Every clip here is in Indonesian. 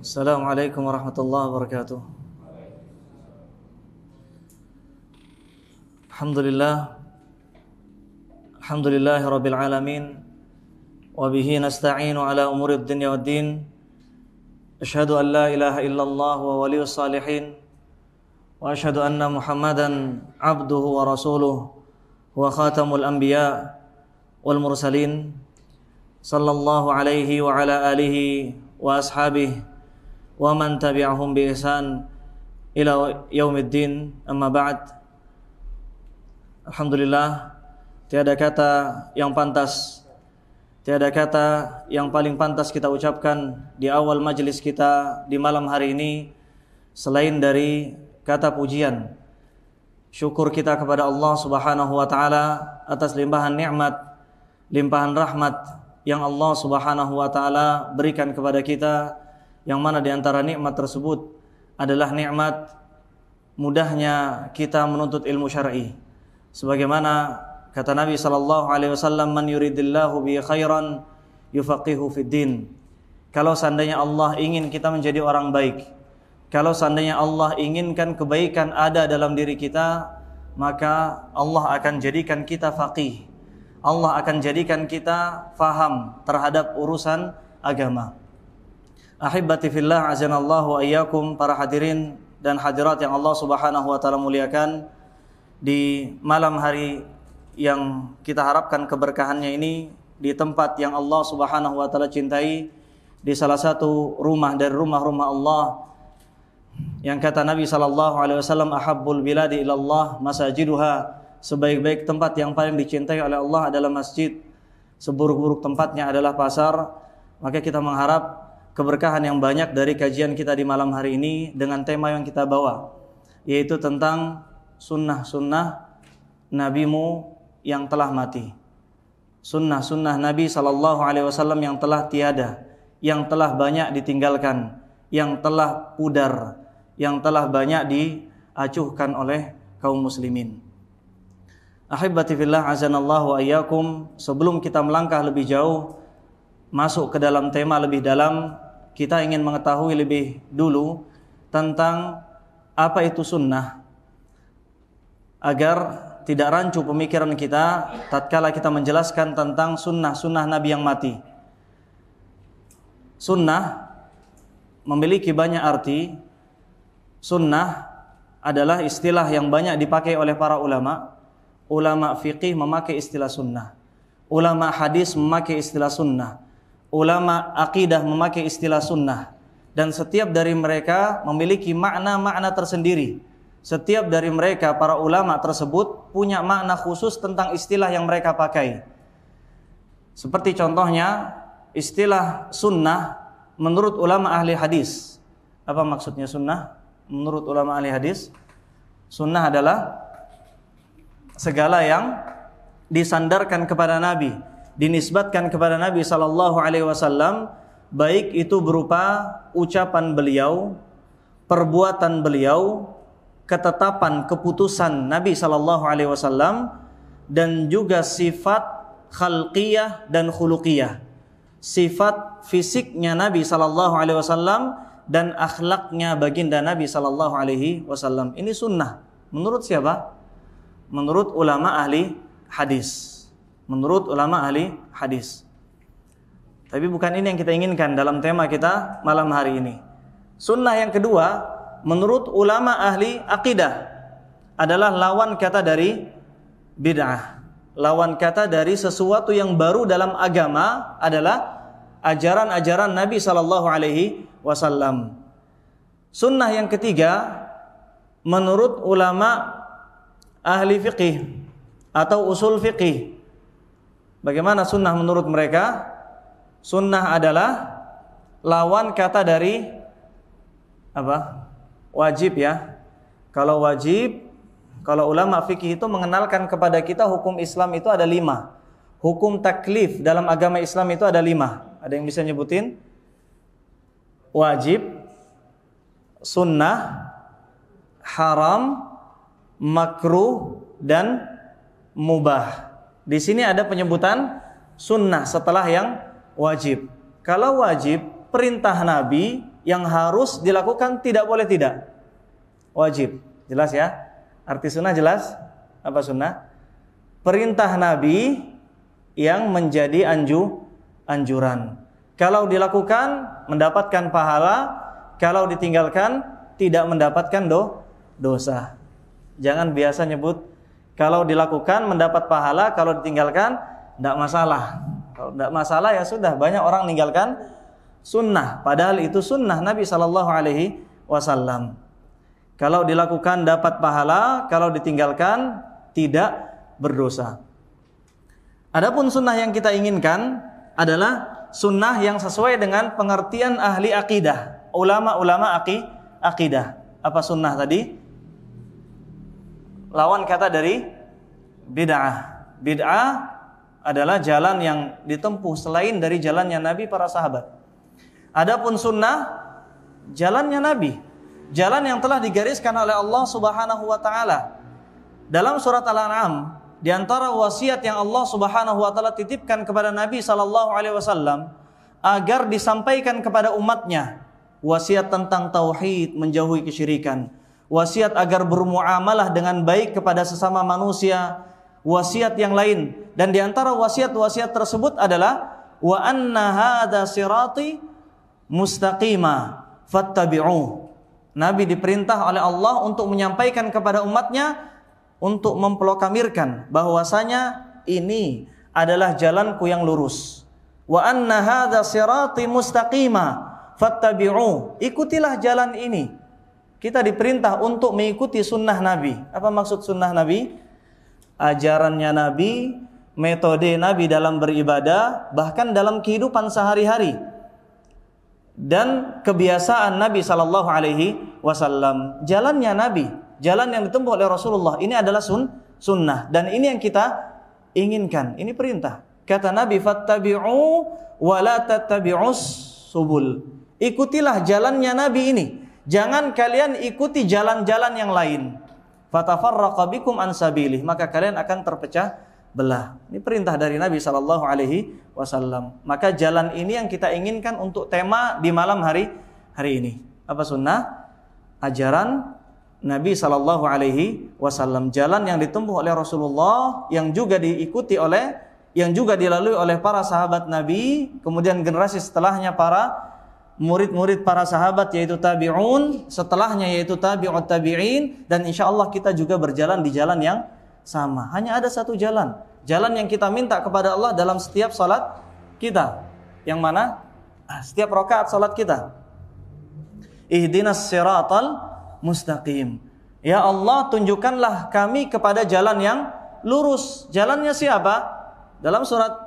Assalamualaikum warahmatullahi wabarakatuh. Alhamdulillahi rabbil alamin. Wa bihi nasta'inu ala umuri dunya waddin. Asyhadu an la ilaha illallah wa waliyus salihin. Wa asyhadu anna Muhammadan abduhu wa rasuluh wa khatamul anbiya wal mursalin. Sallallahu alaihi wa ala alihi wa ashabihi wa man tabi'ahum bi ihsan ila yaumiddin, amma ba'd. Alhamdulillah, tiada kata yang pantas, tiada kata yang paling pantas kita ucapkan di awal majelis kita di malam hari ini selain dari kata pujian, syukur kita kepada Allah Subhanahu wa taala atas limpahan nikmat, limpahan rahmat yang Allah Subhanahu wa taala berikan kepada kita, yang mana di antara nikmat tersebut adalah nikmat mudahnya kita menuntut ilmu syar'i. Sebagaimana kata Nabi sallallahu alaihi wasallam, "Man yuridillahu bi khairan yufaqihu fid din." Kalau seandainya Allah ingin kita menjadi orang baik, kalau seandainya Allah inginkan kebaikan ada dalam diri kita, maka Allah akan jadikan kita faqih. Allah akan jadikan kita faham terhadap urusan agama. Ahibati fillah, azanallahu wa iyyakum, para hadirin dan hadirat yang Allah Subhanahu wa taala muliakan, di malam hari yang kita harapkan keberkahannya ini, di tempat yang Allah Subhanahu wa taala cintai, di salah satu rumah dari rumah-rumah Allah yang kata Nabi sallallahu alaihi wasallam, ahabbul biladi ilallah masajiduha, sebaik-baik tempat yang paling dicintai oleh Allah adalah masjid, seburuk-buruk tempatnya adalah pasar. Maka kita mengharap keberkahan yang banyak dari kajian kita di malam hari ini dengan tema yang kita bawa, yaitu tentang sunnah-sunnah nabimu yang telah mati. Sunnah-sunnah Nabi sallallahu alaihi wasallam yang telah tiada, yang telah banyak ditinggalkan, yang telah pudar, yang telah banyak diacuhkan oleh kaum muslimin. Ahibati fillah, azanallahu wa iyyakum, sebelum kita melangkah lebih jauh, masuk ke dalam tema lebih dalam, kita ingin mengetahui lebih dulu tentang apa itu sunnah, agar tidak rancu pemikiran kita tatkala kita menjelaskan tentang sunnah-sunnah Nabi yang mati. Sunnah memiliki banyak arti. Sunnah adalah istilah yang banyak dipakai oleh para ulama. Ulama fiqih memakai istilah sunnah, ulama hadis memakai istilah sunnah, ulama akidah memakai istilah sunnah, dan setiap dari mereka memiliki makna-makna tersendiri. Setiap dari mereka, para ulama tersebut, punya makna khusus tentang istilah yang mereka pakai. Seperti contohnya istilah sunnah menurut ulama ahli hadis. Apa maksudnya sunnah menurut ulama ahli hadis? Sunnah adalah segala yang disandarkan kepada Nabi, dinisbatkan kepada Nabi sallallahu alaihi wasallam, baik itu berupa ucapan beliau, perbuatan beliau, ketetapan keputusan Nabi sallallahu alaihi wasallam, dan juga sifat khalqiyah dan khuluqiyah, sifat fisiknya Nabi sallallahu alaihi wasallam dan akhlaknya baginda Nabi sallallahu alaihi wasallam. Ini sunnah menurut siapa? Menurut ulama ahli hadis. Menurut ulama ahli hadis. Tapi bukan ini yang kita inginkan dalam tema kita malam hari ini. Sunnah yang kedua, menurut ulama ahli akidah, adalah lawan kata dari bid'ah. Lawan kata dari sesuatu yang baru dalam agama adalah ajaran-ajaran Nabi sallallahu alaihi wasallam. Sunnah yang ketiga, menurut ulama ahli fiqih atau usul fiqih. Bagaimana sunnah menurut mereka? Sunnah adalah lawan kata dari apa? Wajib, ya. Kalau wajib, kalau ulama fikih itu mengenalkan kepada kita hukum Islam itu ada 5. Hukum taklif dalam agama Islam itu ada 5. Ada yang bisa nyebutin? Wajib, sunnah, haram, makruh, dan mubah. Di sini ada penyebutan sunnah setelah yang wajib. Kalau wajib, perintah Nabi yang harus dilakukan, tidak boleh tidak. Wajib. Jelas ya? Arti sunnah jelas? Apa sunnah? Perintah Nabi yang menjadi anjuran. Kalau dilakukan mendapatkan pahala, kalau ditinggalkan tidak mendapatkan dosa. Jangan biasa nyebut kalau dilakukan mendapat pahala, kalau ditinggalkan tidak masalah. Kalau tidak masalah ya sudah, banyak orang meninggalkan sunnah, padahal itu sunnah Nabi SAW. Kalau dilakukan dapat pahala, kalau ditinggalkan tidak berdosa. Adapun sunnah yang kita inginkan adalah sunnah yang sesuai dengan pengertian ahli akidah, ulama-ulama akidah. Apa sunnah tadi? Lawan kata dari bid'ah. Bid'ah adalah jalan yang ditempuh selain dari jalannya Nabi, para sahabat. Adapun sunnah, jalannya Nabi, jalan yang telah digariskan oleh Allah Subhanahu wa taala. Dalam surat Al-An'am, di antara wasiat yang Allah Subhanahu wa taala titipkan kepada Nabi sallallahu alaihi wasallam agar disampaikan kepada umatnya, wasiat tentang tauhid, menjauhi kesyirikan, wasiat agar bermuamalah dengan baik kepada sesama manusia, wasiat yang lain. Dan di antara wasiat-wasiat tersebut adalah wa anna hadza sirati mustaqima fattabi'uh. Nabi diperintah oleh Allah untuk menyampaikan kepada umatnya, untuk memproklamirkan bahwasanya ini adalah jalanku yang lurus. Wa anna hadza sirati mustaqima fattabi'uh. Ikutilah jalan ini. Kita diperintah untuk mengikuti sunnah Nabi. Apa maksud sunnah Nabi? Ajarannya Nabi, metode Nabi dalam beribadah, bahkan dalam kehidupan sehari-hari, dan kebiasaan Nabi sallallahu alaihi wasallam. Jalannya Nabi, jalan yang ditempuh oleh Rasulullah, ini adalah sunnah, dan ini yang kita inginkan. Ini perintah. Kata Nabi, fattabi'u wa la tattabi'us subul. Ikutilah jalannya Nabi ini. Jangan kalian ikuti jalan-jalan yang lain. Fatafarraqa bikum an sabilih, maka kalian akan terpecah belah. Ini perintah dari Nabi sallallahu alaihi wasallam. Maka jalan ini yang kita inginkan untuk tema di malam hari ini. Apa sunnah? Ajaran Nabi sallallahu alaihi wasallam, jalan yang ditempuh oleh Rasulullah, yang juga dilalui oleh para sahabat Nabi, kemudian generasi setelahnya para murid-murid para sahabat, yaitu tabi'un, setelahnya yaitu tabi'ut tabi'in, dan insyaallah kita juga berjalan di jalan yang sama. Hanya ada satu jalan, jalan yang kita minta kepada Allah dalam setiap salat kita. Yang mana? Setiap rakaat salat kita. Ihdinas siratal mustaqim. Ya Allah, tunjukkanlah kami kepada jalan yang lurus. Jalannya siapa? Dalam surat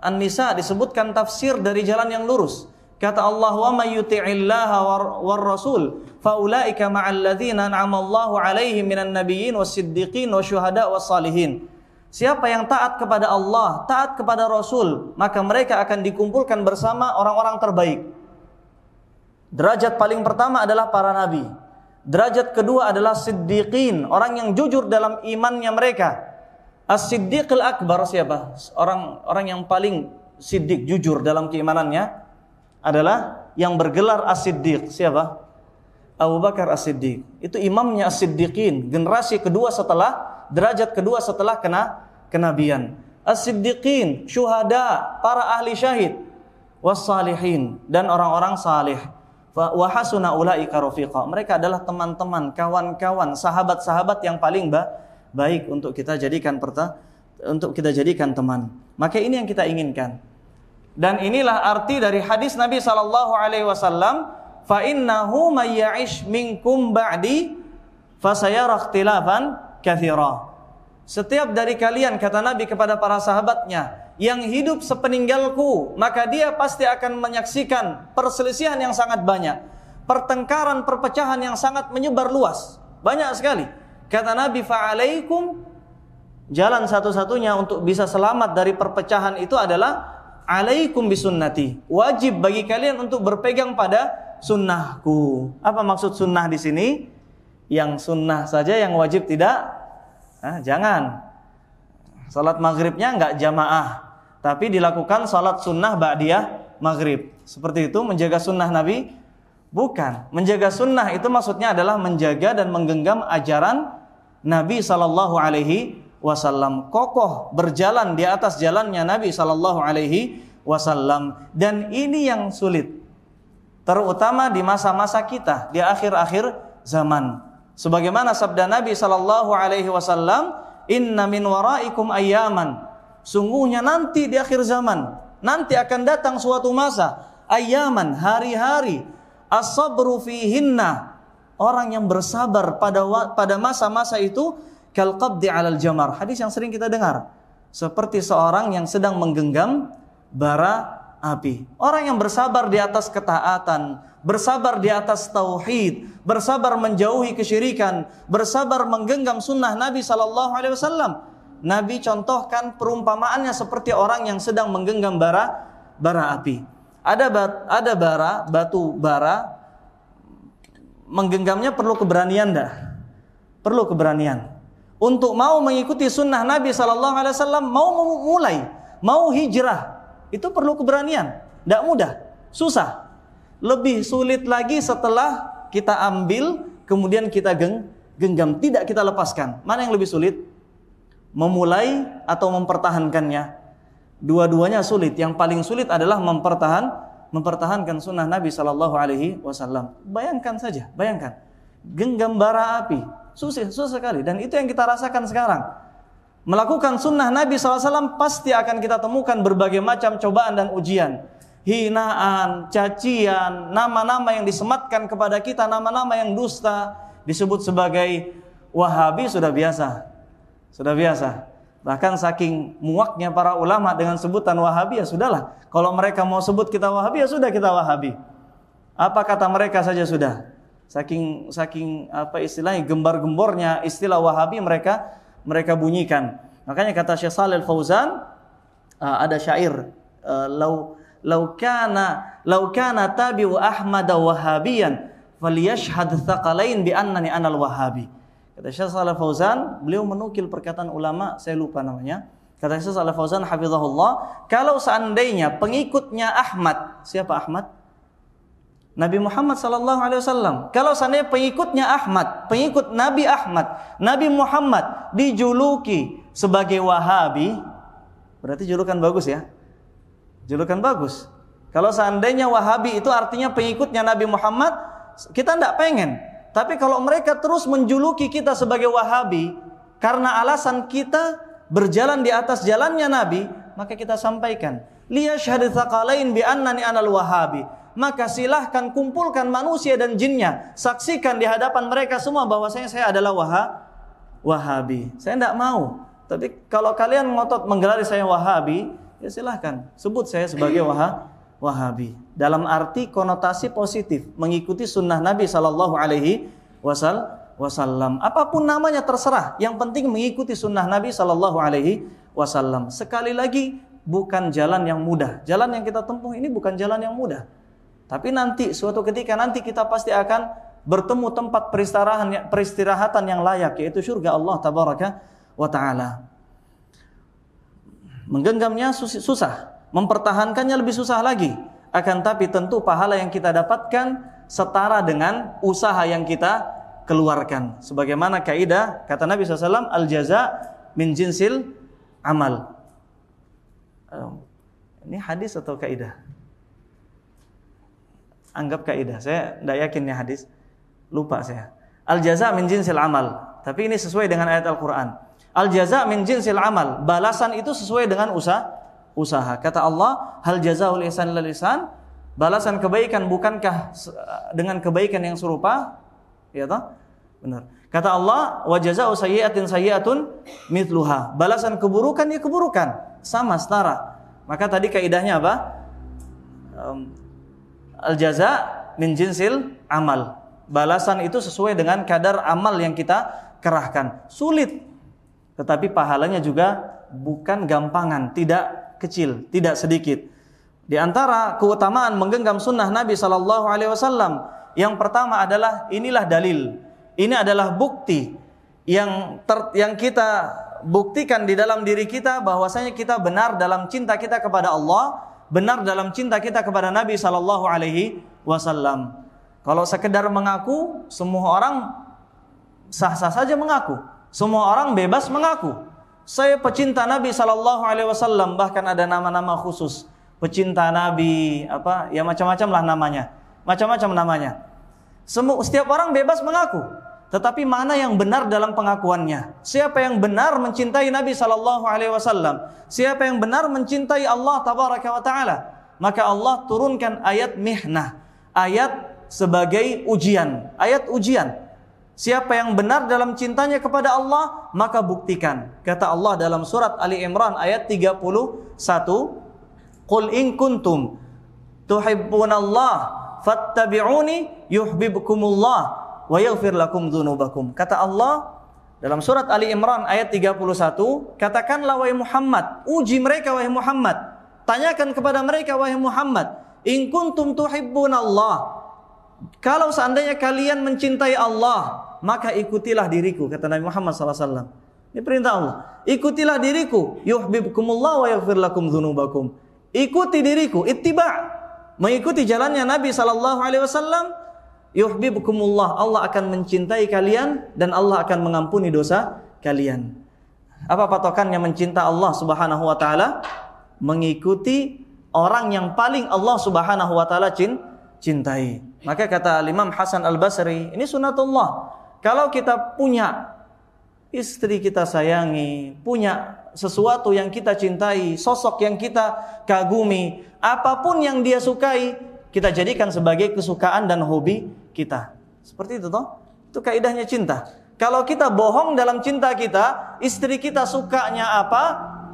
An-Nisa disebutkan tafsir dari jalan yang lurus. Kata Allah, wa may yuti'illaha war rasul faulaika ma'al ladzina an'ama Allahu 'alaihim minan nabiyyin was-siddiqin wasyuhada was-salihin. Siapa yang taat kepada Allah, taat kepada Rasul, maka mereka akan dikumpulkan bersama orang-orang terbaik. Derajat paling pertama adalah para nabi. Derajat kedua adalah siddiqin, orang yang jujur dalam imannya mereka. As-siddiqul akbar siapa? Orang yang paling siddiq, jujur dalam keimanannya adalah yang bergelar As-Siddiq. Siapa? Abu Bakar As-Siddiq. Itu imamnya As-Siddiqin, generasi kedua setelah, derajat kedua setelah kenabian. As-Siddiqin, syuhada, para ahli syahid, was-salihin, dan orang-orang salih. Wa hasuna ulaika rafiqa. Mereka adalah teman-teman, kawan-kawan, sahabat-sahabat yang paling baik untuk kita jadikan teman. Maka ini yang kita inginkan. Dan inilah arti dari hadis Nabi sallallahu alaihi wasallam, fa innahu may ya'ish minkum ba'di fasayara ikhtilafan katsira. Setiap dari kalian, kata Nabi kepada para sahabatnya, yang hidup sepeninggalku, maka dia pasti akan menyaksikan perselisihan yang sangat banyak, pertengkaran, perpecahan yang sangat menyebar luas, banyak sekali. Kata Nabi, fa'alaikum, jalan satu-satunya untuk bisa selamat dari perpecahan itu adalah alaikum bisunnati. Wajib bagi kalian untuk berpegang pada sunnahku. Apa maksud sunnah di sini? Yang sunnah saja, yang wajib tidak? Jangan. Salat maghribnya enggak jamaah, tapi dilakukan salat sunnah ba'diyah maghrib. Seperti itu, menjaga sunnah Nabi. Bukan. Menjaga sunnah itu maksudnya adalah menjaga dan menggenggam ajaran Nabi sallallahu alaihi wasallam, kokoh berjalan di atas jalannya Nabi sallallahu alaihi wasallam. Dan ini yang sulit, terutama di masa-masa kita, di akhir-akhir zaman. Sebagaimana sabda Nabi sallallahu alaihi wasallam, "Inna min waraikum ayyaman." Sungguhnya nanti di akhir zaman, nanti akan datang suatu masa, ayyaman, hari-hari, as-sabru fihinna, orang yang bersabar pada masa-masa itu, kal qabdi 'alal jamar. Hadis yang sering kita dengar, seperti seorang yang sedang menggenggam bara api. Orang yang bersabar di atas ketaatan, bersabar di atas tauhid, bersabar menjauhi kesyirikan, bersabar menggenggam sunnah Nabi sallallahu alaihi wasallam. Nabi contohkan perumpamaannya seperti orang yang sedang menggenggam bara api. Ada batu bara, menggenggamnya perlu keberanian dah. Perlu keberanian. Untuk mau mengikuti sunnah Nabi sallallahu alaihi wasallam, mau hijrah, itu perlu keberanian. Tidak mudah, susah. Lebih sulit lagi setelah kita ambil, kemudian kita genggam, tidak kita lepaskan. Mana yang lebih sulit? Memulai atau mempertahankannya? Dua-duanya sulit. Yang paling sulit adalah mempertahankan sunnah Nabi sallallahu alaihi wasallam. Bayangkan saja, genggam bara api, susah sekali. Dan itu yang kita rasakan sekarang. Melakukan sunnah Nabi sallallahu alaihi wasallam pasti akan kita temukan berbagai macam cobaan dan ujian, hinaan, cacian, nama-nama yang disematkan kepada kita, nama-nama yang dusta, disebut sebagai Wahabi sudah biasa. Bahkan saking muaknya para ulama dengan sebutan Wahabi, ya sudahlah. Kalau mereka mau sebut kita Wahabi, ya sudah kita Wahabi. Apa kata mereka saja sudah. Saking apa istilahnya, gembar-gembornya istilah Wahabi mereka bunyikan. Makanya kata Syekh Shalih Al-Fauzan, ada syair, lau kana tabi'u Ahmad Wahabiyan falyashhad thaqalain bi annani anal Wahabi. Kata Syekh Shalih Al-Fauzan, beliau menukil perkataan ulama, saya lupa namanya. Kata Syekh Shalih Al-Fauzan hafizahullah, kalau seandainya pengikutnya Ahmad, siapa Ahmad? Nabi Muhammad sallallahu alaihi wasallam. Kalau seandainya pengikutnya Ahmad, pengikut Nabi Ahmad, Nabi Muhammad dijuluki sebagai Wahabi, berarti julukan bagus ya? Julukan bagus. Kalau seandainya Wahabi itu artinya pengikutnya Nabi Muhammad, kita tidak pengen. Tapi kalau mereka terus menjuluki kita sebagai Wahabi karena alasan kita berjalan di atas jalannya Nabi, maka kita sampaikan, liyashhadu tsaqalain bi annani anal Wahabi. Maka silahkan kumpulkan manusia dan jinnya, saksikan di hadapan mereka semua bahwasanya saya adalah Wahabi. Saya tidak mau. Tapi kalau kalian ngotot menggelari saya Wahabi, ya silahkan sebut saya sebagai Wahabi. Dalam arti konotasi positif, mengikuti sunnah Nabi sallallahu alaihi wasallam. Apapun namanya terserah, yang penting mengikuti sunnah Nabi sallallahu alaihi wasallam. Sekali lagi, bukan jalan yang mudah. Jalan yang kita tempuh ini bukan jalan yang mudah. Tapi nanti suatu ketika nanti kita pasti akan bertemu tempat peristirahatan yang layak, yaitu surga Allah tabaraka wa taala. Menggenggamnya susah, mempertahankannya lebih susah lagi. Akan tapi tentu pahala yang kita dapatkan setara dengan usaha yang kita keluarkan. Sebagaimana kaidah kata Nabi SAW, al-jaza min jinsil amal. Ini hadis atau kaidah? Anggap kaidah. Saya tidak yakin ini hadis. Lupa saya. Al-jaza min jinsil amal. Tapi ini sesuai dengan ayat Al-Quran. Al-jaza min jinsil amal. Balasan itu sesuai dengan usaha. Kata Allah, hal jazaa'ul ihsan illal ihsan? Balasan kebaikan bukankah dengan kebaikan yang serupa? Ya toh? Benar. Kata Allah, wa jazaa'u sayyi'atin sayyi'atun mithluha. Balasan keburukan ya keburukan, sama setara. Maka tadi kaidahnya apa? Al-jaza' min jinsil amal. Balasan itu sesuai dengan kadar amal yang kita kerahkan. Sulit, tetapi pahalanya juga bukan gampangan, tidak kecil, tidak sedikit. Di antara keutamaan menggenggam sunnah Nabi sallallahu alaihi wasallam, yang pertama adalah inilah dalil. Ini adalah bukti yang kita buktikan di dalam diri kita bahwasanya kita benar dalam cinta kita kepada Allah, benar dalam cinta kita kepada Nabi sallallahu alaihi wasallam. Kalau sekedar mengaku, semua orang sah-sah saja mengaku. Semua orang bebas mengaku. Saya pecinta Nabi sallallahu alaihi wasallam, bahkan ada nama-nama khusus. Pecinta Nabi, ya macam-macam lah namanya. Macam-macam namanya. Setiap orang bebas mengaku. Tetapi mana yang benar dalam pengakuannya? Siapa yang benar mencintai Nabi sallallahu alaihi wasallam? Siapa yang benar mencintai Allah tabaraka wa taala? Maka Allah turunkan ayat mihnah, ayat sebagai ujian, ayat ujian. Siapa yang benar dalam cintanya kepada Allah, maka buktikan. Kata Allah dalam surat Ali Imran ayat 31, "Qul in kuntum tuhibbunallah fattabi'uni yuhibbukumullah wa yaghfir lakum dzunubakum." Kata Allah dalam surat Ali Imran ayat 31, katakanlah wahai Muhammad, uji mereka wahai Muhammad, tanyakan kepada mereka wahai Muhammad, in kuntum tuhibbunallah, kalau seandainya kalian mencintai Allah, maka ikutilah diriku, kata Nabi Muhammad SAW. Ini perintah Allah. Ikutilah diriku, yuhibbukumullah wa yaghfir lakum dzunubakum. Ikuti diriku, ittiba', mengikuti jalannya Nabi SAW. Yuhibbukumullah, Allah akan mencintai kalian dan Allah akan mengampuni dosa kalian. Apa patokannya mencinta Allah Subhanahu wa taala? Mengikuti orang yang paling Allah Subhanahu wa taala cintai. Maka kata Imam Hasan Al-Basri, ini sunatullah. Kalau kita punya istri kita sayangi, punya sesuatu yang kita cintai, sosok yang kita kagumi, apapun yang dia sukai, kita jadikan sebagai kesukaan dan hobi kita. Seperti itu toh? Itu kaidahnya cinta. Kalau kita bohong dalam cinta kita, istri kita sukanya apa,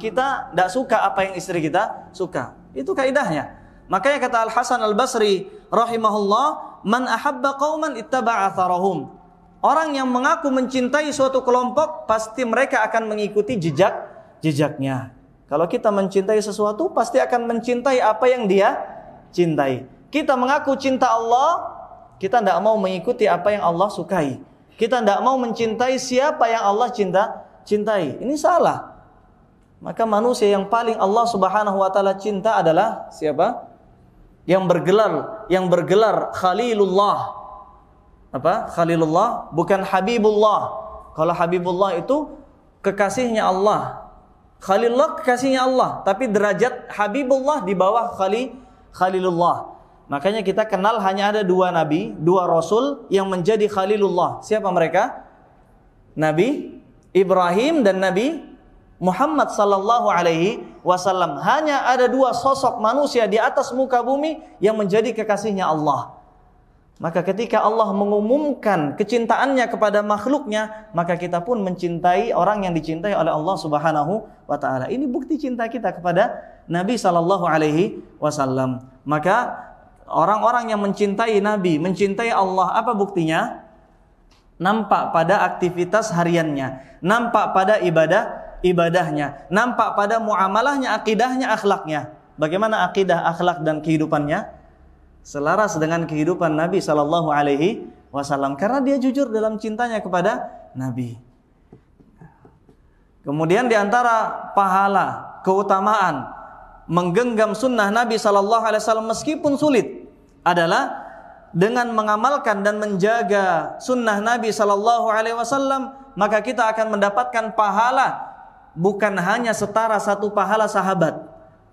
kita tidak suka apa yang istri kita suka. Itu kaidahnya. Makanya kata Al-Hasan Al-Basri rahimahullah, man ahabba qauman ittaba'a atharahum. Orang yang mengaku mencintai suatu kelompok, pasti mereka akan mengikuti jejaknya. Kalau kita mencintai sesuatu, pasti akan mencintai apa yang dia cintai. Kita mengaku cinta Allah, kita tidak mau mengikuti apa yang Allah sukai. Kita tidak mau mencintai siapa yang Allah cintai. Ini salah. Maka manusia yang paling Allah Subhanahu wa taala cinta adalah siapa? Yang bergelar Khalilullah. Apa? Khalilullah, bukan Habibullah. Kalau Habibullah itu kekasihnya Allah. Khalilullah kekasihnya Allah, tapi derajat Habibullah di bawah Khalilullah. Makanya kita kenal hanya ada dua nabi, dua rasul yang menjadi Khalilullah. Siapa mereka? Nabi Ibrahim dan Nabi Muhammad sallallahu alaihi wasallam. Hanya ada dua sosok manusia di atas muka bumi yang menjadi kekasihnya Allah. Maka ketika Allah mengumumkan kecintaannya kepada makhluknya, maka kita pun mencintai orang yang dicintai oleh Allah Subhanahu wa taala. Ini bukti cinta kita kepada Nabi sallallahu alaihi wasallam. Maka orang-orang yang mencintai Nabi, mencintai Allah, apa buktinya? Nampak pada aktivitas hariannya, nampak pada ibadahnya, nampak pada muamalahnya, akidahnya, akhlaknya. Bagaimana akidah, akhlak dan kehidupannya? Selaras dengan kehidupan Nabi sallallahu alaihi wasallam, karena dia jujur dalam cintanya kepada Nabi. Kemudian di antara pahala, keutamaan menggenggam sunnah Nabi sallallahu alaihi wasallam meskipun sulit adalah dengan mengamalkan dan menjaga sunnah Nabi sallallahu alaihi wasallam, maka kita akan mendapatkan pahala bukan hanya setara satu pahala sahabat,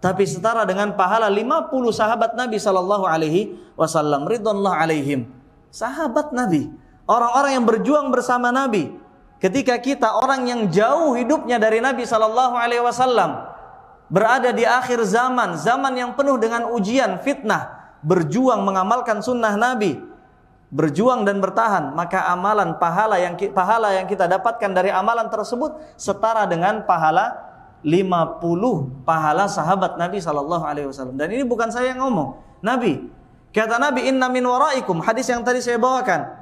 tapi setara dengan pahala 50 sahabat Nabi sallallahu alaihi wasallam ridwanullah alaihim. Sahabat Nabi, orang-orang yang berjuang bersama Nabi. Ketika kita orang yang jauh hidupnya dari Nabi sallallahu alaihi wasallam, berada di akhir zaman, zaman yang penuh dengan ujian, fitnah, berjuang mengamalkan sunnah Nabi, berjuang dan bertahan, maka amalan pahala yang kita dapatkan dari amalan tersebut setara dengan pahala 50 pahala sahabat Nabi sallallahu alaihi wasallam. Dan ini bukan saya yang ngomong. Nabi, kata Nabi, inna min waraikum, hadis yang tadi saya bawakan.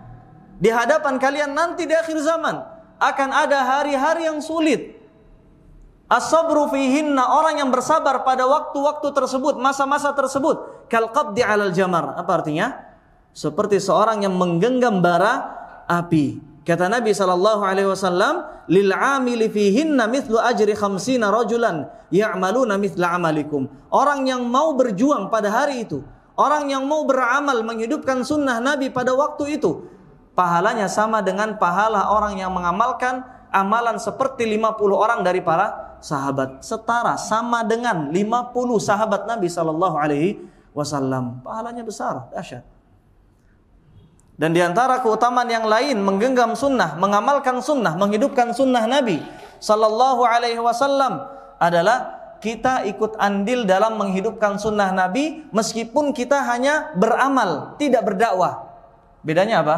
Di hadapan kalian nanti di akhir zaman akan ada hari-hari yang sulit. As-sabru fihinna, orang yang bersabar pada waktu-waktu tersebut, masa-masa tersebut, kal qabdi 'alal jamar. Apa artinya? Seperti seorang yang menggenggam bara api. Kata Nabi sallallahu alaihi wasallam, lil 'amili fihinna mithlu ajri 50 rajulan ya'maluna mithla 'amalikum. Orang yang mau berjuang pada hari itu, Orang yang mau beramal menghidupkan sunnah Nabi pada waktu itu, pahalanya sama dengan pahala orang yang mengamalkan amalan seperti 50 orang dari para sahabat. Setara, sama dengan 50 sahabat Nabi SAW. Pahalanya besar, dahsyat. Dan di antara keutamaan yang lain, menggenggam sunnah, mengamalkan sunnah, menghidupkan sunnah Nabi SAW adalah kita ikut andil dalam menghidupkan sunnah Nabi meskipun kita hanya beramal, tidak berdakwah. Bedanya apa?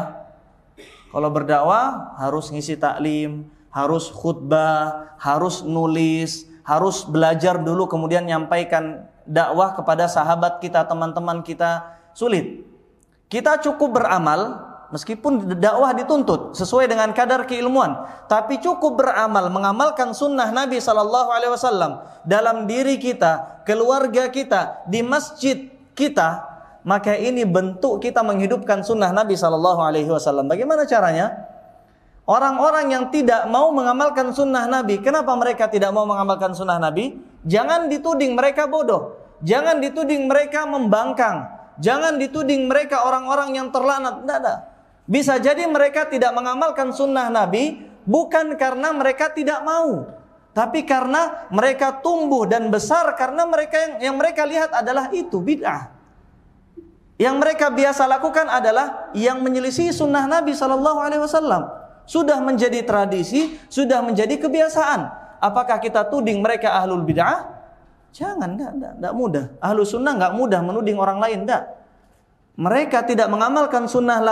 Kalau berdakwah harus ngisi taklim, harus khutbah, harus nulis, harus belajar dulu kemudian nyampaikan dakwah kepada sahabat kita, teman-teman kita. Sulit. Kita cukup beramal meskipun dakwah dituntut sesuai dengan kadar keilmuan, tapi cukup beramal, mengamalkan sunnah Nabi SAW dalam diri kita, keluarga kita, di masjid kita, maka ini bentuk kita menghidupkan sunnah Nabi SAW. Bagaimana caranya? Orang-orang yang tidak mau mengamalkan sunnah Nabi, kenapa mereka tidak mau mengamalkan sunnah Nabi? Jangan dituding mereka bodoh, jangan dituding mereka membangkang, jangan dituding mereka orang-orang yang terlanat. Tidak ada. Bisa jadi mereka tidak mengamalkan sunnah Nabi bukan karena mereka tidak mau, tapi karena mereka tumbuh dan besar karena mereka yang mereka lihat adalah itu bid'ah. Yang mereka biasa lakukan adalah yang menyelisih sunnah Nabi SAW. Sudah menjadi tradisi, sudah menjadi kebiasaan. Apakah kita tuding mereka ahlul bid'ah? Jangan, tidak mudah. Ahlus sunnah tidak mudah menuding orang lain, tidak. Mereka tidak mengamalkan sunnah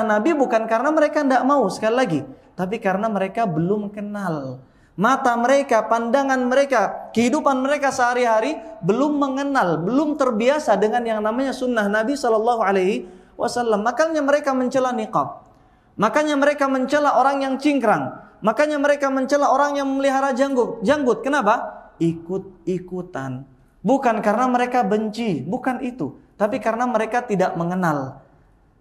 Nabi bukan karena mereka tidak mau, sekali lagi, tapi karena mereka belum kenal. Mata mereka, pandangan mereka, kehidupan mereka sehari-hari belum mengenal, belum terbiasa dengan yang namanya sunnah Nabi SAW. Makanya mereka mencela niqab, makanya mereka mencela orang yang cingkrang, makanya mereka mencela orang yang memelihara janggut. Kenapa? Ikut-ikutan. Bukan karena mereka benci, bukan itu, tapi karena mereka tidak mengenal.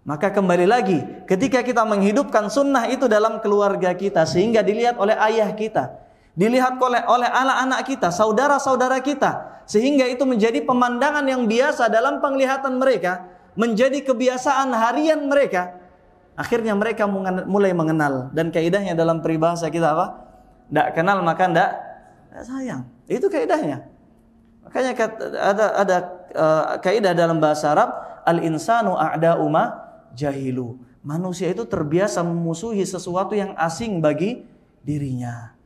Maka kembali lagi, ketika kita menghidupkan sunnah itu dalam keluarga kita, sehingga dilihat oleh ayah kita, dilihat oleh anak-anak kita, saudara-saudara kita, sehingga itu menjadi pemandangan yang biasa dalam penglihatan mereka, menjadi kebiasaan harian mereka, akhirnya mereka mulai mengenal. Dan kaidahnya dalam peribahasa kita apa? Tidak kenal maka tidak sayang. Itu kaidahnya. Makanya ada kaidah dalam bahasa Arab, al-insanu a'da'u ma jahilu. Manusia itu terbiasa memusuhi sesuatu yang asing bagi dirinya.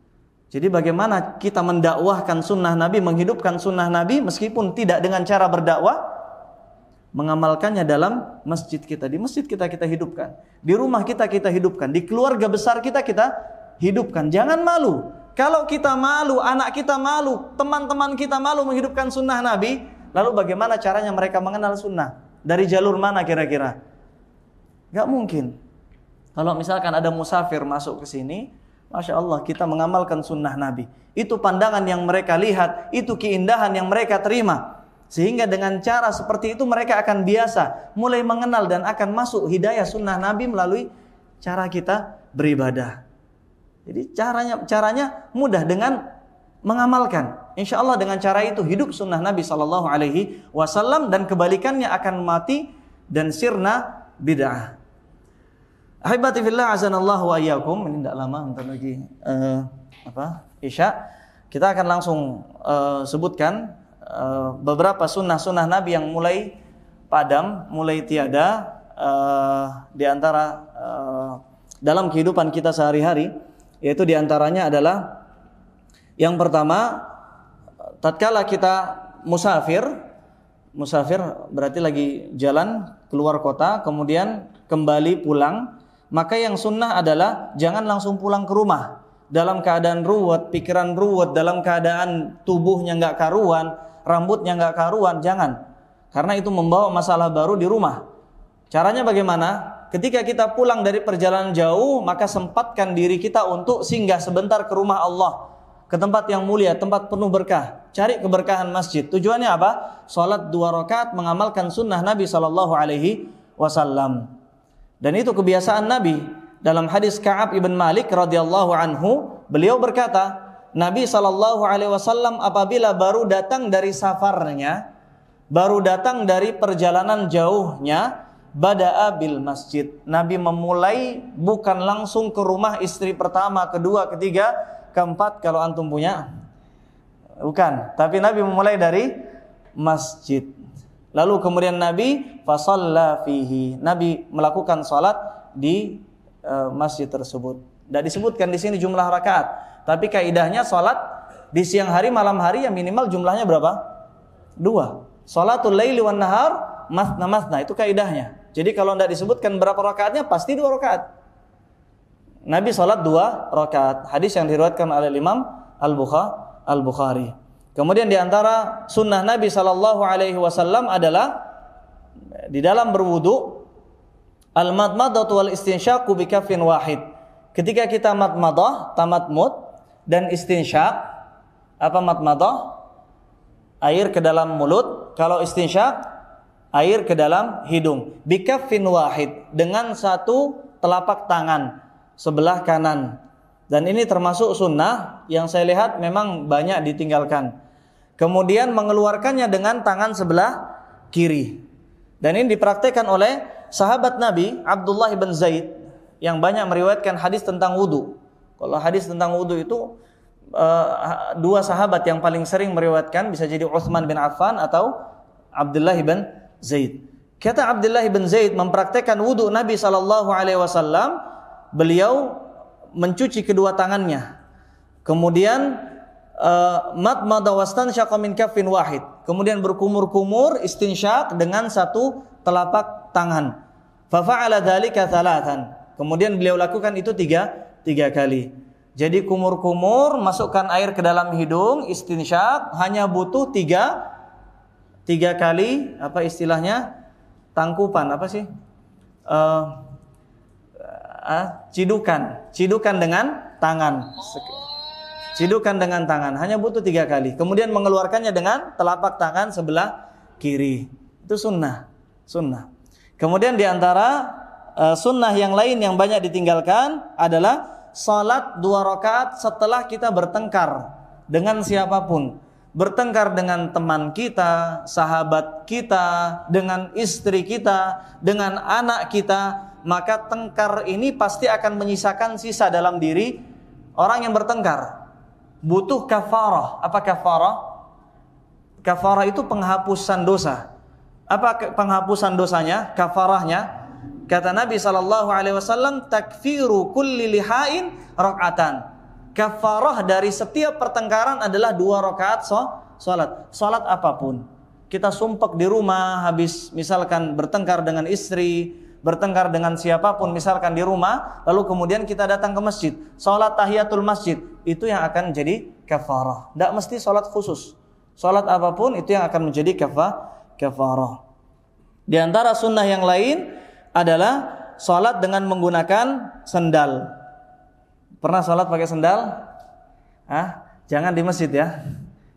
Jadi bagaimana kita mendakwahkan sunnah Nabi, menghidupkan sunnah Nabi meskipun tidak dengan cara berdakwah, mengamalkannya dalam masjid kita. Di masjid kita hidupkan, di rumah kita hidupkan, di keluarga besar kita hidupkan. Jangan malu. Kalau kita malu, anak kita malu, teman-teman kita malu menghidupkan sunnah Nabi, lalu bagaimana caranya mereka mengenal sunnah? Dari jalur mana kira-kira? Gak mungkin. Kalau misalkan ada musafir masuk ke sini, Masya Allah, kita mengamalkan sunnah Nabi. Itu pandangan yang mereka lihat, itu keindahan yang mereka terima. Sehingga dengan cara seperti itu mereka akan biasa, mulai mengenal dan akan masuk hidayah sunnah Nabi melalui cara kita beribadah. Jadi caranya mudah dengan mengamalkan. Insya Allah dengan cara itu hidup sunnah Nabi SAW dan kebalikannya akan mati dan sirna bid'ah. Ahibati fillah azanallahu wa iyyakum. Ini tidak lama, bentar lagi Isya. Kita akan langsung sebutkan beberapa sunnah-sunnah Nabi yang mulai padam, mulai tiada di antara dalam kehidupan kita sehari-hari. Yaitu di antaranya adalah yang pertama, tatkala kita musafir berarti lagi jalan keluar kota, kemudian kembali pulang, maka yang sunnah adalah jangan langsung pulang ke rumah dalam keadaan ruwet, pikiran ruwet, dalam keadaan tubuhnya nggak karuan, rambutnya nggak karuan, jangan. Karena itu membawa masalah baru di rumah. Caranya bagaimana? Ketika kita pulang dari perjalanan jauh, maka sempatkan diri kita untuk singgah sebentar ke rumah Allah, ke tempat yang mulia, tempat penuh berkah. Cari keberkahan masjid. Tujuannya apa? Salat 2 rakaat, mengamalkan sunnah Nabi SAW. Dan itu kebiasaan Nabi. Dalam hadis Ka'ab ibn Malik radhiyallahu anhu, beliau berkata, Nabi SAW apabila baru datang dari safarnya, baru datang dari perjalanan jauhnya, bada'a bil masjid. Nabi memulai bukan langsung ke rumah istri pertama, kedua, ketiga, keempat kalau antum punya. Bukan, tapi Nabi memulai dari masjid. Lalu kemudian Nabi fasalla fihi. Nabi melakukan salat di masjid tersebut. Tidak disebutkan di sini jumlah rakaat, tapi kaidahnya salat di siang hari malam hari yang minimal jumlahnya berapa? 2. Salatul laili wan nahar masna masna, itu kaidahnya. Jadi kalau tidak disebutkan berapa rakaatnya pasti 2 rakaat. Nabi salat 2 rakaat. Hadis yang diriwayatkan oleh Imam Al-Bukhari. Kemudian di antara sunnah Nabi SAW adalah di dalam berwudu al-madmadatu wal istinsyaqu bi kaffin wahid. Ketika kita madmadah, tamadmud dan istinsyaq. Apa madmadah? Air ke dalam mulut. Kalau istinsyaq, air ke dalam hidung. Bi kaffin wahid, dengan satu telapak tangan sebelah kanan. Dan ini termasuk sunnah yang saya lihat memang banyak ditinggalkan. Kemudian mengeluarkannya dengan tangan sebelah kiri. Dan ini dipraktikkan oleh sahabat Nabi Abdullah bin Zaid yang banyak meriwayatkan hadis tentang wudu. Kalau hadis tentang wudu itu 2 sahabat yang paling sering meriwayatkan, bisa jadi Utsman bin Affan atau Abdullah bin Zaid. Kata Abdullah bin Zaid mempraktikkan wudu Nabi SAW, beliau mencuci kedua tangannya. Kemudian madmada wastansyaqa min kaffin wahid. Kemudian berkumur-kumur istinsyaq dengan satu telapak tangan. Fa fa'ala dzalika thalathan. Kemudian beliau lakukan itu tiga kali. Jadi kumur-kumur, masukkan air ke dalam hidung, istinsyaq, hanya butuh tiga kali, apa istilahnya? Tangkupan, apa sih? Cidukan dengan tangan. Cidukan dengan tangan, hanya butuh 3 kali. Kemudian mengeluarkannya dengan telapak tangan sebelah kiri. Itu sunnah. Kemudian di antara sunnah yang lain yang banyak ditinggalkan adalah salat 2 rakaat setelah kita bertengkar dengan siapapun. Bertengkar dengan teman kita, sahabat kita, dengan istri kita, dengan anak kita, maka tengkar ini pasti akan menyisakan sisa dalam diri orang yang bertengkar. Butuh kafarah. Apa kafarah? Kafarah itu penghapusan dosa. Apa penghapusan dosanya? Kafarahnya? Kata Nabi SAW, takfiru kulli lihain rak'atan. Kafarah dari setiap pertengkaran adalah 2 rakaat salat. Salat apapun. Kita sumpek di rumah habis misalkan bertengkar dengan istri, bertengkar dengan siapapun misalkan di rumah, lalu kemudian kita datang ke masjid, salat tahiyatul masjid, itu yang akan menjadi kafarah. Tidak mesti salat khusus. Salat apapun itu yang akan menjadi kafarah. Di antara sunnah yang lain adalah salat dengan menggunakan sendal. Pernah salat pakai sendal? Jangan di masjid ya.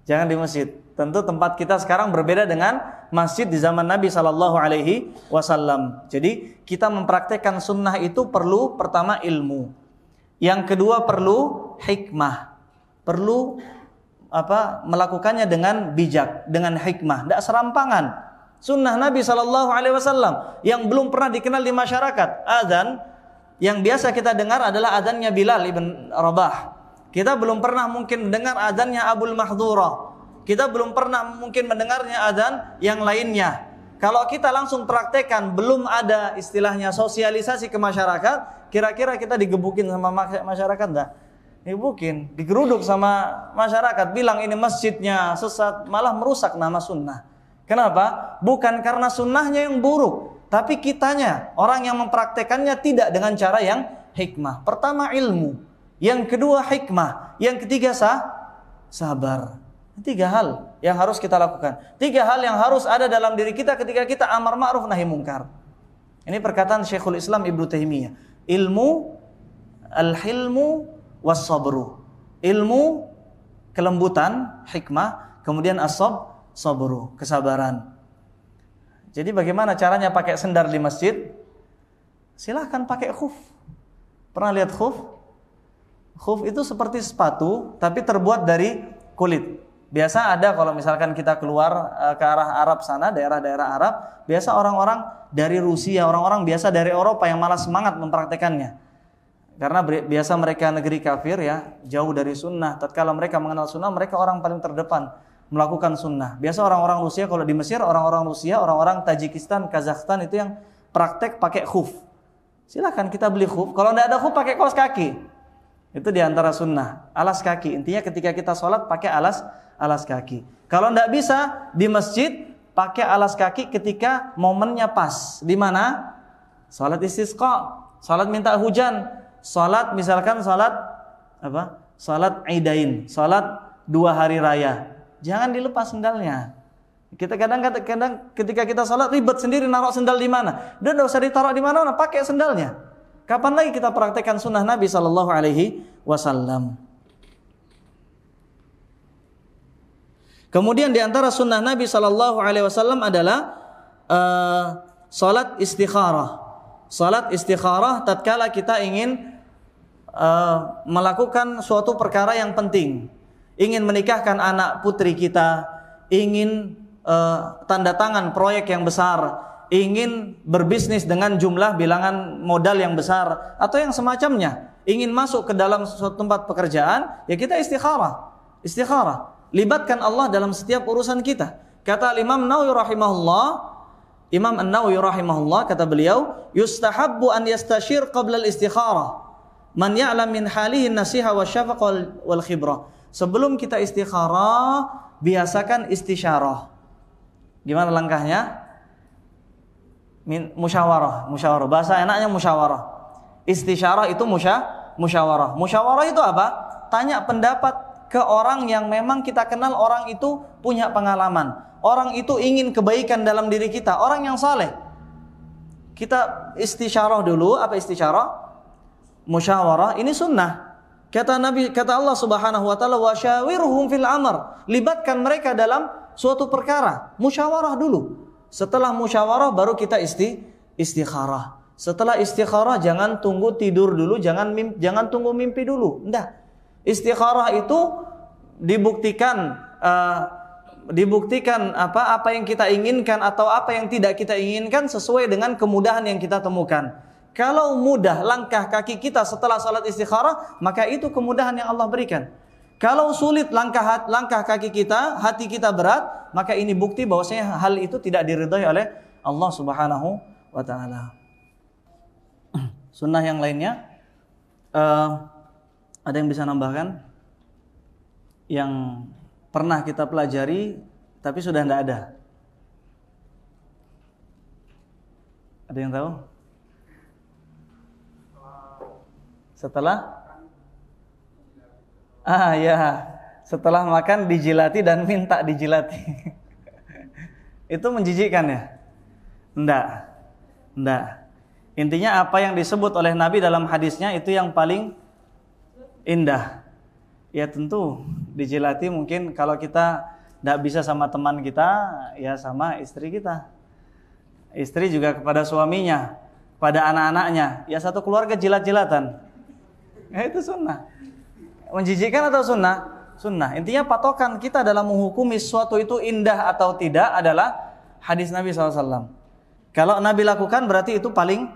Jangan di masjid. Tentu tempat kita sekarang berbeda dengan masjid di zaman Nabi SAW. Jadi kita mempraktekkan sunnah itu perlu pertama ilmu. Yang kedua perlu hikmah. Perlu melakukannya dengan bijak, dengan hikmah, tidak serampangan. Sunnah Nabi SAW yang belum pernah dikenal di masyarakat, azan yang biasa kita dengar adalah azannya Bilal ibn Rabah. Kita belum pernah mungkin mendengar azannya Abul Mahdhurah. Kita belum pernah mungkin mendengarnya azan yang lainnya. Kalau kita langsung praktekkan, belum ada istilahnya sosialisasi ke masyarakat, kira-kira kita digebukin sama masyarakat enggak? Digebukin, digeruduk sama masyarakat, bilang ini masjidnya sesat, malah merusak nama sunnah. Kenapa? Bukan karena sunnahnya yang buruk, tapi kitanya, orang yang mempraktekannya tidak dengan cara yang hikmah. Pertama ilmu, yang kedua hikmah, yang ketiga sabar. 3 hal yang harus kita lakukan. 3 hal yang harus ada dalam diri kita ketika kita amar ma'ruf nahi mungkar. Ini perkataan Syekhul Islam Ibnu Taimiyah. Ilmu, al-hilmu, was-sabru. Ilmu, kelembutan, hikmah, kemudian as-sabru, kesabaran. Jadi bagaimana caranya pakai sendal di masjid? Silahkan pakai khuf. Pernah lihat khuf? Khuf itu seperti sepatu tapi terbuat dari kulit. Biasa ada kalau misalkan kita keluar ke arah Arab sana, daerah-daerah Arab, biasa orang-orang dari Rusia, orang-orang biasa dari Eropa yang malah semangat mempraktekannya. Karena biasa mereka negeri kafir ya, jauh dari sunnah. Tatkala mereka mengenal sunnah, mereka orang paling terdepan melakukan sunnah. Biasa orang-orang Rusia, kalau di Mesir, orang-orang Rusia, orang-orang Tajikistan, Kazakhstan itu yang praktek pakai khuf. Silakan kita beli khuf. Kalau tidak ada khuf, pakai kaos kaki. Itu diantara sunnah, alas kaki. Intinya ketika kita sholat pakai alas kaki. Kalau tidak bisa di masjid pakai alas kaki ketika momennya pas. Di mana? Sholat istisqa, sholat minta hujan, sholat misalkan sholat apa? Sholat Idain, sholat 2 hari raya. Jangan dilepas sendalnya. Kita kadang-kadang ketika kita sholat ribet sendiri naruh sendal di mana. Udah enggak usah ditaruh di mana-mana, pakai sendalnya. Kapan lagi kita praktekkan sunnah Nabi sallallahu alaihi wasallam? Kemudian di antara sunnah Nabi sallallahu alaihi wasallam adalah salat istikharah. Salat istikharah tatkala kita ingin melakukan suatu perkara yang penting. Ingin menikahkan anak putri kita, ingin tanda tangan proyek yang besar, ingin berbisnis dengan jumlah bilangan modal yang besar atau yang semacamnya, ingin masuk ke dalam suatu tempat pekerjaan, ya kita istikharah. Istikharah, libatkan Allah dalam setiap urusan kita. Kata Imam Nawawi rahimahullah, Imam An-Nawawi rahimahullah kata beliau, yustahabbu an yastashir qabla al-istikharah man ya'lam min halihi an-nasiha wasyafaq wal khibrah. Sebelum kita istikharah, biasakan istisyarah. Gimana langkahnya? Musyawarah. Bahasa enaknya musyawarah. Istisyarah itu musyawarah. Musyawarah itu apa? Tanya pendapat ke orang yang memang kita kenal, orang itu punya pengalaman. Orang itu ingin kebaikan dalam diri kita, orang yang saleh. Kita istisyarah dulu. Apa istisyarah? Musyawarah. Ini sunnah. Kata Nabi, kata Allah Subhanahu wa taala, "Wasyawirhum fil amr." Libatkan mereka dalam suatu perkara. Musyawarah dulu. Setelah musyawarah baru kita istikharah. Setelah istikharah jangan tunggu tidur dulu, jangan tunggu mimpi dulu. Enggak. Istikharah itu dibuktikan apa yang kita inginkan atau apa yang tidak kita inginkan sesuai dengan kemudahan yang kita temukan. Kalau mudah langkah kaki kita setelah salat istikharah, maka itu kemudahan yang Allah berikan. Kalau sulit langkah kaki kita, hati kita berat, maka ini bukti bahwasanya hal itu tidak diridhai oleh Allah Subhanahu wa taala. Sunnah yang lainnya, ada yang bisa nambahkan? Yang pernah kita pelajari tapi sudah tidak ada. Ada yang tahu? Setelah ya, setelah makan dijilati dan minta dijilati. Itu menjijikkan ya? Enggak. Intinya apa yang disebut oleh Nabi dalam hadisnya itu yang paling indah. Ya tentu dijilati mungkin kalau kita tidak bisa sama teman kita, ya sama istri kita. Istri juga kepada suaminya, pada anak-anaknya. Ya satu keluarga jilat-jilatan. Ya itu sunnah. Menjijikkan atau sunnah? Sunnah. Intinya patokan kita dalam menghukumi sesuatu itu indah atau tidak adalah hadis Nabi SAW. Kalau Nabi lakukan berarti itu paling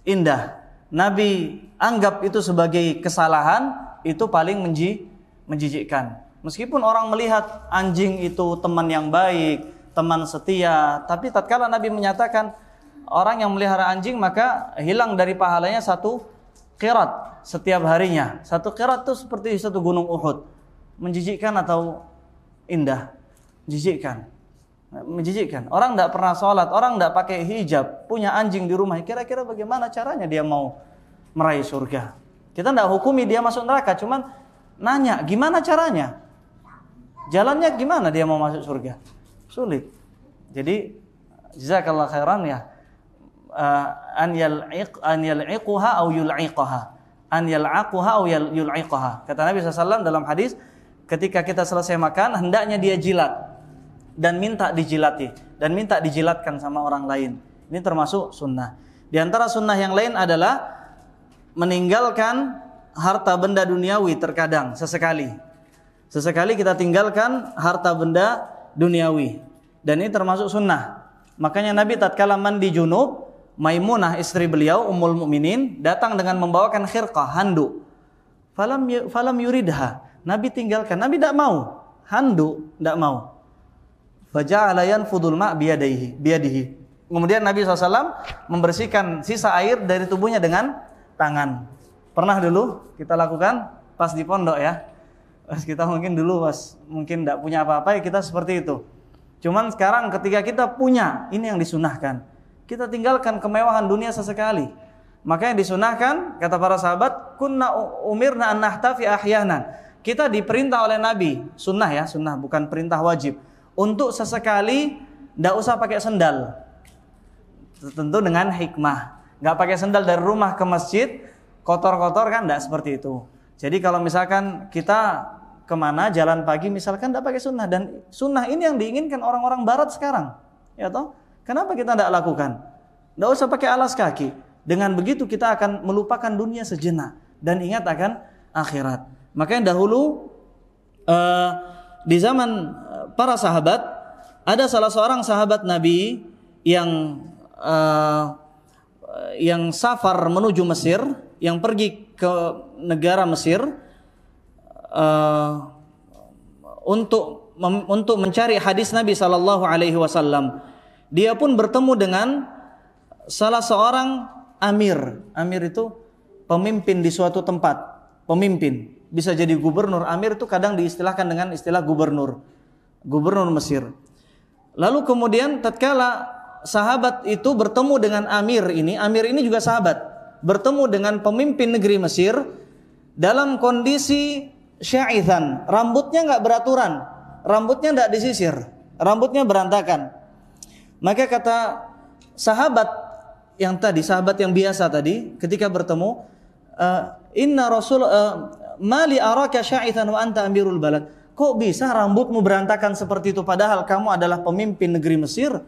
indah. Nabi anggap itu sebagai kesalahan, itu paling menjijikkan. Meskipun orang melihat anjing itu teman yang baik, teman setia, tapi tatkala Nabi menyatakan orang yang melihara anjing maka hilang dari pahalanya 1 qirat setiap harinya. 1 qirat itu seperti 1 gunung Uhud. Menjijikkan atau indah? Menjijikkan. Orang tidak pernah sholat, orang tidak pakai hijab, punya anjing di rumah. Kira-kira bagaimana caranya dia mau meraih surga? Kita tidak hukumi dia masuk neraka, cuman nanya gimana caranya? Jalannya gimana dia mau masuk surga? Sulit. Jadi jazakallahu khairan ya. An yal'iquha aw yul'iqaha. An yal'aquha aw yul'iqaha. Kata Nabi SAW dalam hadis, ketika kita selesai makan hendaknya dia jilat dan minta dijilati dan minta dijilatkan sama orang lain. Ini termasuk sunnah. Di antara sunnah yang lain adalah meninggalkan harta benda duniawi terkadang sesekali. Sesekali kita tinggalkan harta benda duniawi. Dan ini termasuk sunnah. Makanya Nabi tatkala mandi junub, Maimunah istri beliau Ummul Mukminin datang dengan membawakan khirqah, handuk. Falam yuridha. Nabi tinggalkan. Nabi tidak mau. Handuk tidak mau. Faja'ala yanfudul ma' biyadihi. Kemudian Nabi SAW membersihkan sisa air dari tubuhnya dengan tangan. Pernah dulu kita lakukan pas di pondok ya. Pas kita mungkin dulu mungkin tidak punya apa-apa ya kita seperti itu. Cuman sekarang ketika kita punya, ini yang disunahkan. Kita tinggalkan kemewahan dunia sesekali. Makanya disunahkan, kata para sahabat, kunna umirna an nahtafi ahyanan. Kita diperintah oleh Nabi, sunnah ya, sunnah bukan perintah wajib. Untuk sesekali tidak usah pakai sendal. Tentu dengan hikmah. Nggak pakai sendal dari rumah ke masjid, kotor-kotor kan tidak seperti itu. Jadi kalau misalkan kita kemana jalan pagi misalkan tidak pakai sunnah, dan sunnah ini yang diinginkan orang-orang barat sekarang, ya toh? Kenapa kita tidak lakukan? Tidak usah pakai alas kaki. Dengan begitu kita akan melupakan dunia sejenak dan ingat akan akhirat. Makanya dahulu di zaman para sahabat ada salah seorang sahabat Nabi yang safar menuju Mesir, yang pergi ke negara Mesir untuk mencari hadis Nabi sallallahu alaihi wasallam. Dia pun bertemu dengan salah seorang amir. Amir itu pemimpin di suatu tempat, pemimpin. Bisa jadi gubernur. Amir itu kadang diistilahkan dengan istilah gubernur Mesir. Lalu kemudian tatkala sahabat itu bertemu dengan amir ini juga sahabat, bertemu dengan pemimpin negeri Mesir dalam kondisi syaithan, rambutnya enggak beraturan, rambutnya enggak disisir, rambutnya berantakan. Maka kata sahabat yang biasa tadi ketika bertemu, inna rasul mali araka syaithan wa anta amirul balad. Kok bisa rambutmu berantakan seperti itu padahal kamu adalah pemimpin negeri Mesir?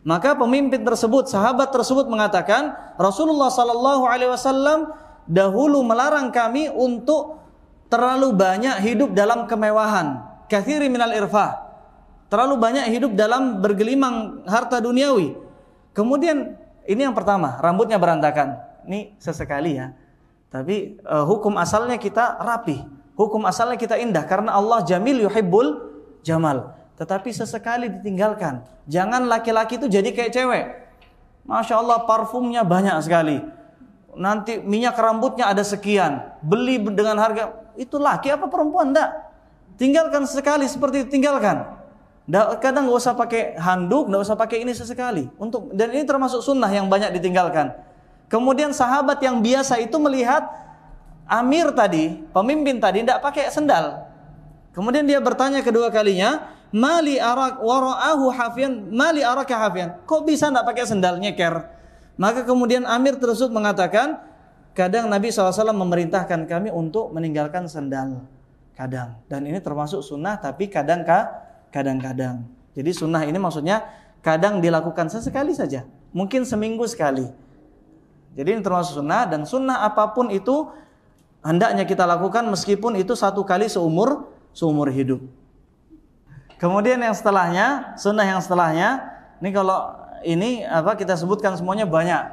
Maka pemimpin tersebut, sahabat tersebut mengatakan, Rasulullah sallallahu alaihi wasallam dahulu melarang kami untuk terlalu banyak hidup dalam kemewahan, katsiri minal irfah. Terlalu banyak hidup dalam bergelimang harta duniawi. Kemudian ini yang pertama, rambutnya berantakan. Ini sesekali ya. Tapi hukum asalnya kita rapi. Hukum asalnya kita indah karena Allah jamil yuhibbul jamal. Tetapi sesekali ditinggalkan. Jangan laki-laki itu jadi kayak cewek. Masya Allah parfumnya banyak sekali. Nanti minyak rambutnya ada sekian. Beli dengan harga. Itu laki apa perempuan? Enggak. Tinggalkan sekali seperti itu. Tinggalkan. Kadang gak usah pakai handuk. Gak usah pakai ini sesekali. Dan ini termasuk sunnah yang banyak ditinggalkan. Kemudian sahabat yang biasa itu melihat amir tadi, pemimpin tadi tidak pakai sendal. Kemudian dia bertanya kedua kalinya, mali arak wara'ahu hafian, mali araka hafian. Kok bisa tidak pakai sendal, nyeker? Maka kemudian amir tersebut mengatakan, kadang Nabi SAW memerintahkan kami untuk meninggalkan sendal. Kadang. Dan ini termasuk sunnah, tapi kadang-kadang. Jadi sunnah ini maksudnya kadang dilakukan sesekali saja. Mungkin seminggu sekali. Jadi ini termasuk sunnah, dan sunnah apapun itu hendaknya kita lakukan meskipun itu satu kali seumur hidup. Kemudian yang setelahnya, sunnah yang setelahnya, ini kalau ini kita sebutkan semuanya banyak.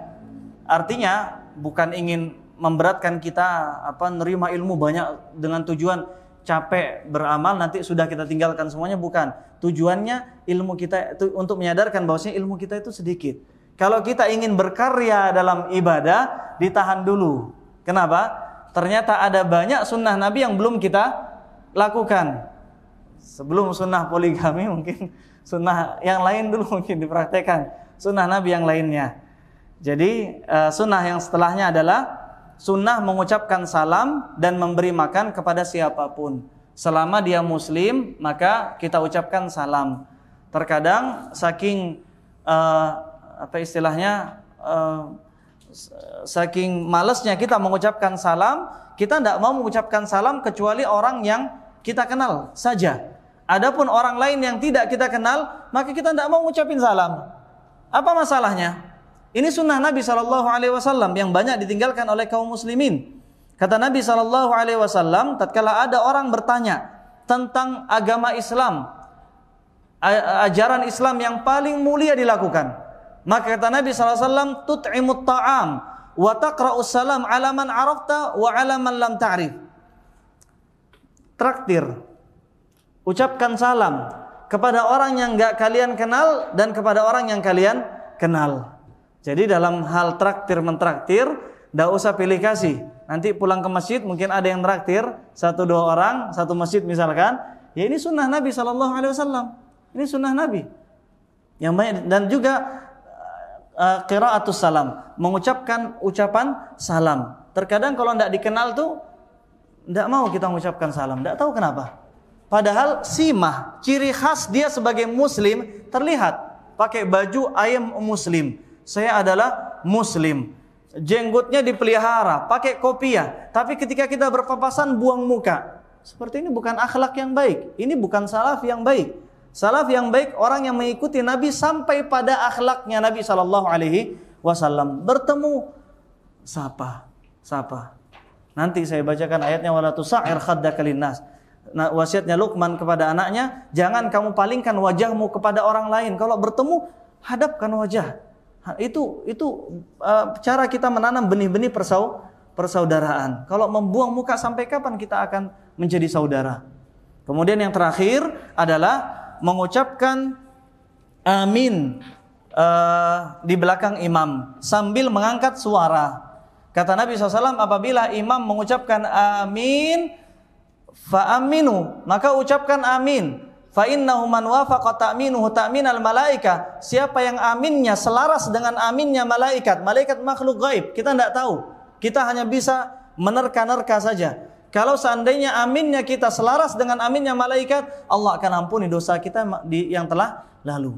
Artinya bukan ingin memberatkan kita nerima ilmu banyak dengan tujuan capek beramal nanti sudah kita tinggalkan semuanya, bukan. Tujuannya ilmu kita itu untuk menyadarkan bahwasanya ilmu kita itu sedikit. Kalau kita ingin berkarya dalam ibadah, ditahan dulu. Kenapa? Ternyata ada banyak sunnah Nabi yang belum kita lakukan. Sebelum sunnah poligami mungkin sunnah yang lain dulu mungkin dipraktekkan. Sunnah Nabi yang lainnya. Jadi sunnah yang setelahnya adalah sunnah mengucapkan salam dan memberi makan kepada siapapun. Selama dia muslim maka kita ucapkan salam. Terkadang saking saking malasnya kita mengucapkan salam, kita tidak mau mengucapkan salam kecuali orang yang kita kenal saja. Adapun orang lain yang tidak kita kenal, maka kita tidak mau mengucapin salam. Apa masalahnya? Ini sunnah Nabi SAW yang banyak ditinggalkan oleh kaum muslimin. Kata Nabi SAW, tatkala ada orang bertanya, tentang agama Islam, ajaran Islam yang paling mulia dilakukan. Maka kata Nabi SAW, tut'imut ta'am wa taqra'us salam ala man arafta wa ala man lam ta'rif. Traktir, ucapkan salam kepada orang yang enggak kalian kenal dan kepada orang yang kalian kenal. Jadi dalam hal traktir mentraktir, enggak usah pilih kasih. Nanti pulang ke masjid mungkin ada yang traktir 1-2 orang, satu masjid misalkan. Ya ini sunnah Nabi SAW. Ini sunnah Nabi. Yang banyak, dan juga qiraatus salam, mengucapkan ucapan salam. Terkadang kalau tidak dikenal tuh tidak mau kita mengucapkan salam, tidak tahu kenapa. Padahal simah, ciri khas dia sebagai muslim terlihat. Pakai baju ayam muslim, saya adalah muslim. Jenggotnya dipelihara, pakai kopiah. Tapi ketika kita berpapasan buang muka. Seperti ini bukan akhlak yang baik. Ini bukan salaf yang baik. Salaf yang baik orang yang mengikuti Nabi sampai pada akhlaknya Nabi SAW. Bertemu, sapa. Nanti saya bacakan ayatnya, wala tusa'ir khaddaka linnas. Nah, wasiatnya Luqman kepada anaknya, jangan kamu palingkan wajahmu kepada orang lain. Kalau bertemu, hadapkan wajah. Itu cara kita menanam benih-benih persaudaraan. Kalau membuang muka, sampai kapan kita akan menjadi saudara? Kemudian yang terakhir adalah mengucapkan amin di belakang imam sambil mengangkat suara. Kata Nabi SAW, apabila imam mengucapkan amin, fa'aminu, maka ucapkan amin. Fa innahu man wafaqa ta'minuhu ta'minal malaika. Siapa yang aminnya selaras dengan aminnya malaikat. Malaikat makhluk gaib, kita tidak tahu. Kita hanya bisa menerka-nerka saja. Kalau seandainya aminnya kita selaras dengan aminnya malaikat, Allah akan ampuni dosa kita yang telah lalu.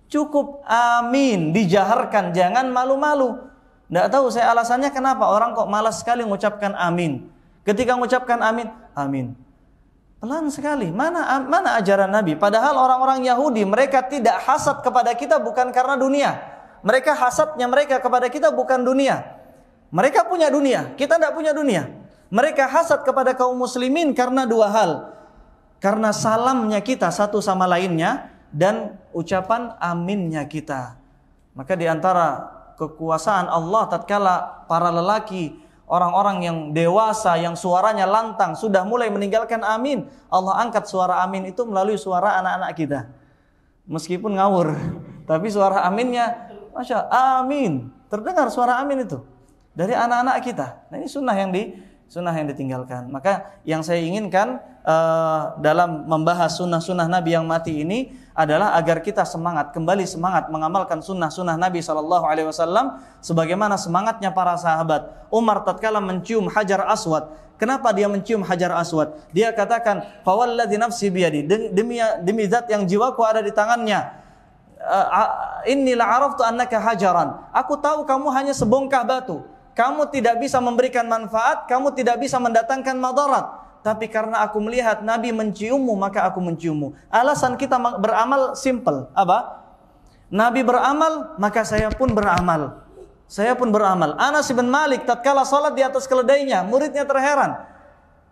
Cukup amin, dijaharkan, jangan malu-malu. Tidak tahu saya alasannya kenapa orang kok malas sekali mengucapkan amin. Ketika mengucapkan amin, amin. Pelan sekali. Mana ajaran Nabi? Padahal orang-orang Yahudi, mereka tidak hasad kepada kita bukan karena dunia. Mereka hasadnya mereka kepada kita bukan dunia. Mereka punya dunia, kita tidak punya dunia. Mereka hasad kepada kaum muslimin karena 2 hal. Karena salamnya kita satu sama lainnya dan ucapan aminnya kita. Maka di antara kekuasaan Allah tatkala para lelaki, orang-orang yang dewasa, yang suaranya lantang sudah mulai meninggalkan amin, Allah angkat suara amin itu melalui suara anak-anak kita. Meskipun ngawur, tapi suara aminnya, Masya Allah, amin. Terdengar suara amin itu dari anak-anak kita. Nah, ini sunnah yang ditinggalkan. Maka yang saya inginkan dalam membahas sunnah-sunnah Nabi yang mati ini adalah agar kita kembali semangat mengamalkan sunnah-sunnah Nabi SAW sebagaimana semangatnya para sahabat. Umar tatkala mencium Hajar Aswad, kenapa dia mencium Hajar Aswad? Dia katakan, "Fawalladzi nafsi biyadi," demi zat yang jiwaku ada di tangannya. "Inni la'araftu annaka hajaran." Aku tahu kamu hanya sebongkah batu. Kamu tidak bisa memberikan manfaat, kamu tidak bisa mendatangkan madarat. Tapi karena aku melihat Nabi menciummu, maka aku menciummu. Alasan kita beramal simple. Apa? Nabi beramal, maka saya pun beramal. Anas bin Malik tatkala salat di atas keledainya, muridnya terheran.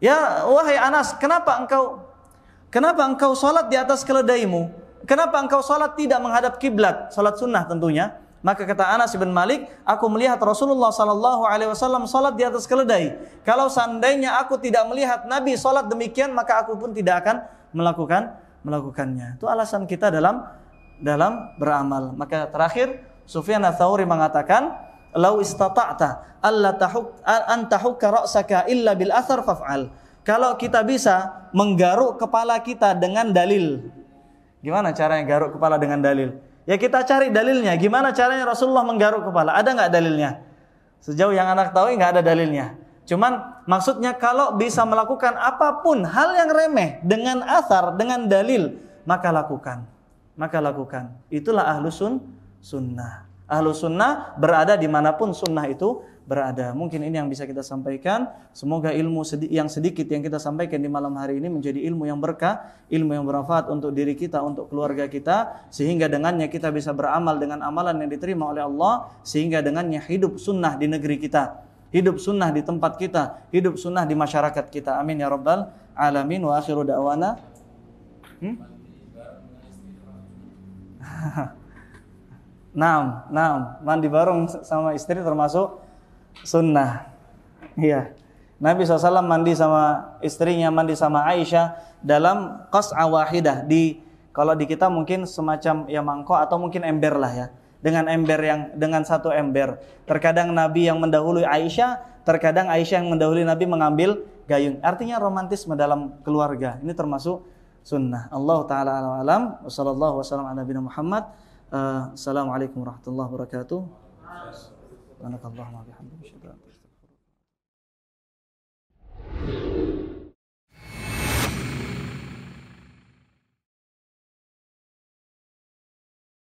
Ya, wahai Anas, kenapa engkau salat di atas keledaimu? Kenapa engkau salat tidak menghadap kiblat? Salat sunnah tentunya. Maka kata Anas bin Malik, aku melihat Rasulullah SAW salat di atas keledai. Kalau seandainya aku tidak melihat Nabi salat demikian, maka aku pun tidak akan melakukannya. Itu alasan kita dalam beramal. Maka terakhir, Sufyan Ats-Tsauri mengatakan, "Lau istata'ta alla tahukka ra'saka illa bil athar faf'al." Kalau kita bisa menggaruk kepala kita dengan dalil. Gimana caranya garuk kepala dengan dalil? Ya kita cari dalilnya. Gimana caranya Rasulullah menggaruk kepala? Ada nggak dalilnya? Sejauh yang anak tahu nggak ada dalilnya. Cuman maksudnya kalau bisa melakukan apapun hal yang remeh dengan athar, dengan dalil, maka lakukan. Itulah ahlus sunnah. Ahlus sunnah berada dimanapun sunnah itu berada. Mungkin ini yang bisa kita sampaikan. Semoga ilmu yang sedikit yang kita sampaikan di malam hari ini menjadi ilmu yang berkah, ilmu yang bermanfaat untuk diri kita, untuk keluarga kita, sehingga dengannya kita bisa beramal dengan amalan yang diterima oleh Allah, sehingga dengannya hidup sunnah di negeri kita, hidup sunnah di tempat kita, hidup sunnah di masyarakat kita. Amin ya rabbal alamin. Wa akhiru da'wana. Naam, mandi bareng sama istri termasuk sunnah. Iya. Nabi SAW mandi sama istrinya, mandi sama Aisyah dalam qas'a wahidah. Kalau di kita mungkin semacam ya mangkok atau mungkin ember lah ya. Dengan satu ember. Terkadang Nabi yang mendahului Aisyah, terkadang Aisyah yang mendahului Nabi mengambil gayung. Artinya romantisme dalam keluarga. Ini termasuk sunnah. Allah taala alam. Wassallallahu wasallam ala nabiyina Muhammad. Assalamualaikum warahmatullahi wabarakatuh. Subhanakallahumma wa bihamdika.